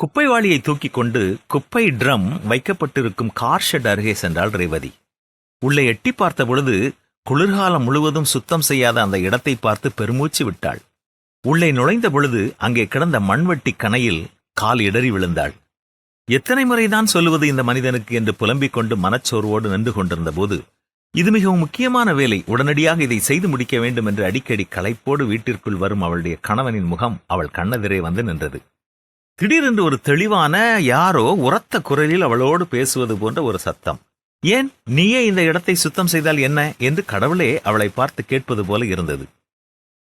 குப்பை வாளியை தூக்கிக் கொண்டு குப்பை ட்ரம் வைக்கப்பட்டிருக்கும் கார் ஷெட் அருகே சென்றாள் ரேவதி. உள்ளே எட்டி பார்த்த பொழுது குளிர்காலம் முழுவதும் சுத்தம் செய்யாத அந்த இடத்தை பார்த்து பெருமூச்சு விட்டாள். உள்ளே நுழைந்த பொழுது அங்கே கிடந்த மண்வெட்டி கணையில் கால் இடறி விழுந்தாள். எத்தனை முறைதான் சொல்லுவது இந்த மனிதனுக்கு என்று புலம்பிக் கொண்டு மனச்சோர்வோடு நின்று கொண்டிருந்த போது, இது மிகவும் முக்கியமான வேலை, உடனடியாக இதை செய்து முடிக்க வேண்டும் என்று அடிக்கடி களைப்போடு வீட்டிற்குள் வரும் அவளுடைய கணவனின் முகம் அவள் கண்ணெதிரே வந்து நின்றது. திடீரென்று ஒரு தெளிவான யாரோ உரத்த குரலில் அவளோடு பேசுவது போன்ற ஒரு சத்தம். ஏன் நீயே இந்த இடத்தை சுத்தம் செய்தால் என்ன என்று கடவுளே அவளை பார்த்து கேட்பது போல இருந்தது.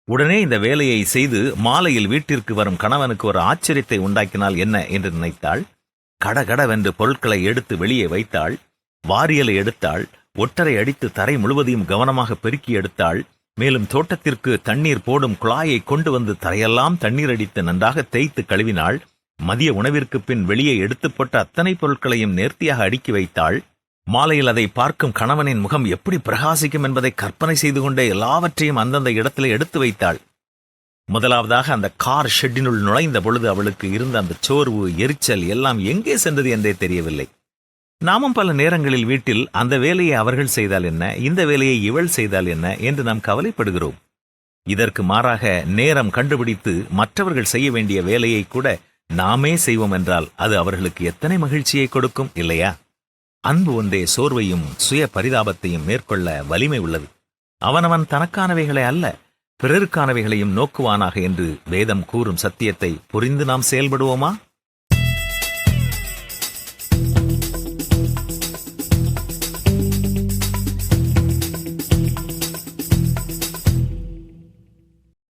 உடனே இந்த வேலையை செய்து மாலையில் வீட்டிற்கு வரும் கணவனுக்கு ஒரு ஆச்சரியத்தை உண்டாக்கினால் என்ன என்று நினைத்தாள். கடகடவென்று பொருட்களை எடுத்து வெளியே வைத்தாள். வாரியலை எடுத்தாள். ஒட்டரை அடித்து தரை முழுவதையும் கவனமாக பெருக்கி எடுத்தாள். மேலும் தோட்டத்திற்கு தண்ணீர் போடும் குழாயை கொண்டு வந்து தரையெல்லாம் தண்ணீர் அடித்து நன்றாக தேய்த்து கழுவினாள். மதிய உணவிற்கு பின் வெளியே எடுத்து போட்ட அத்தனை பொருட்களையும் நேர்த்தியாக அடுக்கி வைத்தாள். மாலையில் அதை பார்க்கும் கணவனின் முகம் எப்படி பிரகாசிக்கும் என்பதை கற்பனை செய்து கொண்டே எல்லாவற்றையும் அந்தந்த இடத்திலே எடுத்து வைத்தாள். முதலாவதாக அந்த கார் ஷெட்டினுள் நுழைந்த பொழுது அவளுக்கு இருந்த அந்த சோர்வு, எரிச்சல் எல்லாம் எங்கே சென்றது என்றே தெரியவில்லை. நாமும் பல நேரங்களில் வீட்டில் அந்த வேலையை அவர்கள் செய்தால் என்ன, இந்த வேலையை இவள் செய்தால் என்ன என்று நாம் கவலைப்படுகிறோம். இதற்கு மாறாக நேரம் கண்டுபிடித்து மற்றவர்கள் செய்ய வேண்டிய வேலையை கூட நாமே செய்வோம் என்றால் அது அவர்களுக்கு எத்தனை மகிழ்ச்சியை கொடுக்கும் இல்லையா? அன்பு ஒன்றே சோர்வையும் சுய பரிதாபத்தையும் மேற்கொள்ள வலிமை உள்ளது. அவனவன் தனக்கானவைகளை அல்ல, பிறருக்கானவைகளையும் நோக்குவானாக என்று வேதம் கூறும் சத்தியத்தை புரிந்து நாம் செயல்படுவோமா?